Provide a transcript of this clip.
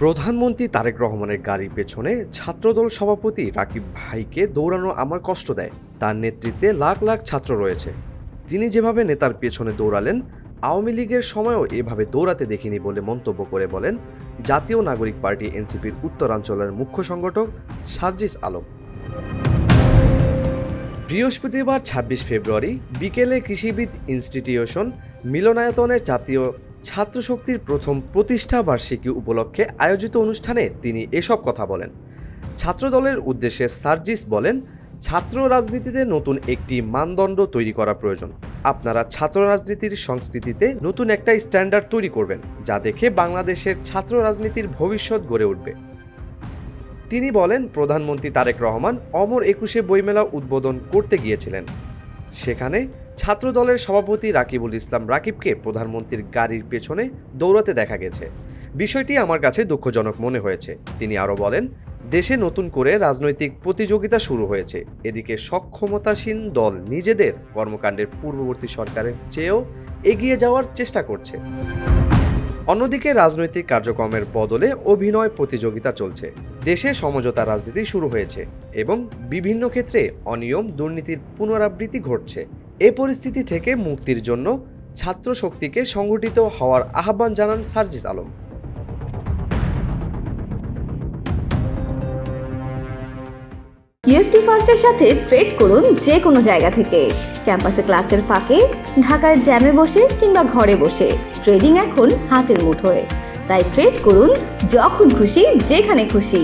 প্রধানমন্ত্রী তারেক রহমানের গাড়ির পেছনে ছাত্রদল সভাপতি রাকিব ভাইকে দৌড়ানো আমার কষ্ট দেয়। তার নেতৃত্বে লাখ লাখ ছাত্র রয়েছে। তিনি যেভাবে নেতার পেছনে দৌড়ালেন, আওয়ামী লীগের সময়ও এভাবে দৌড়াতে দেখিনি বলে মন্তব্য করে বলেন জাতীয় নাগরিক পার্টি এনসিপির উত্তরাঞ্চলের মুখ্য সংগঠক সার্জিস আলম। বৃহস্পতিবার ২৬ ফেব্রুয়ারি বিকেলে কৃষিবিদ ইনস্টিটিউশন মিলনায়তনে জাতীয় ছাত্রশক্তির প্রথম প্রতিষ্ঠা বার্ষিকী উপলক্ষে আয়োজিত অনুষ্ঠানে তিনি এসব কথা বলেন। ছাত্রদলের উদ্দেশ্যে সার্জিস বলেন, ছাত্র রাজনীতিতে নতুন একটি মানদণ্ড তৈরি করা প্রয়োজন। আপনারা ছাত্র রাজনীতির সংস্কৃতিতে নতুন একটা স্ট্যান্ডার্ড তৈরি করবেন, যা দেখে বাংলাদেশের ছাত্র রাজনীতির ভবিষ্যৎ গড়ে উঠবে। তিনি বলেন, প্রধানমন্ত্রী তারেক রহমান অমর ২১ বইমেলা উদ্বোধন করতে গিয়েছিলেন। সেখানে ছাত্রদলের সভাপতি রাকিবুল ইসলাম রাকিবকে প্রধানমন্ত্রীর গাড়ির পেছনে দৌড়াতে দেখা গেছে। বিষয়টি আমার কাছে দুঃখজনক মনে হয়েছে। তিনি আরও বলেন, দেশে নতুন করে রাজনৈতিক প্রতিযোগিতা শুরু হয়েছে। এদিকে সক্ষমতাসীন দল নিজেদের কর্মকাণ্ডের পূর্ববর্তী সরকারের চেয়েও এগিয়ে যাওয়ার চেষ্টা করছে। অন্যদিকে রাজনৈতিক কার্যক্রমের বদলে অভিনয় প্রতিযোগিতা চলছে। দেশে সমঝোতা রাজনীতি শুরু হয়েছে এবং বিভিন্ন ক্ষেত্রে অনিয়ম দুর্নীতির পুনরাবৃত্তি ঘটছে। এ পরিস্থিতি থেকে মুক্তির জন্য ছাত্র শক্তিকে সংগঠিত হওয়ার আহ্বান জানান সার্জিস আলম। ইউএফটি ফার্স্টের সাথে ট্রেড করুন যে কোনো জায়গা থেকে। ক্যাম্পাসে ক্লাসের ফাঁকে, ঢাকার জ্যামে বসে কিংবা ঘরে বসে ট্রেডিং এখন হাতের মুঠোয়। তাই ট্রেড করুন যখন খুশি, যেখানে খুশি।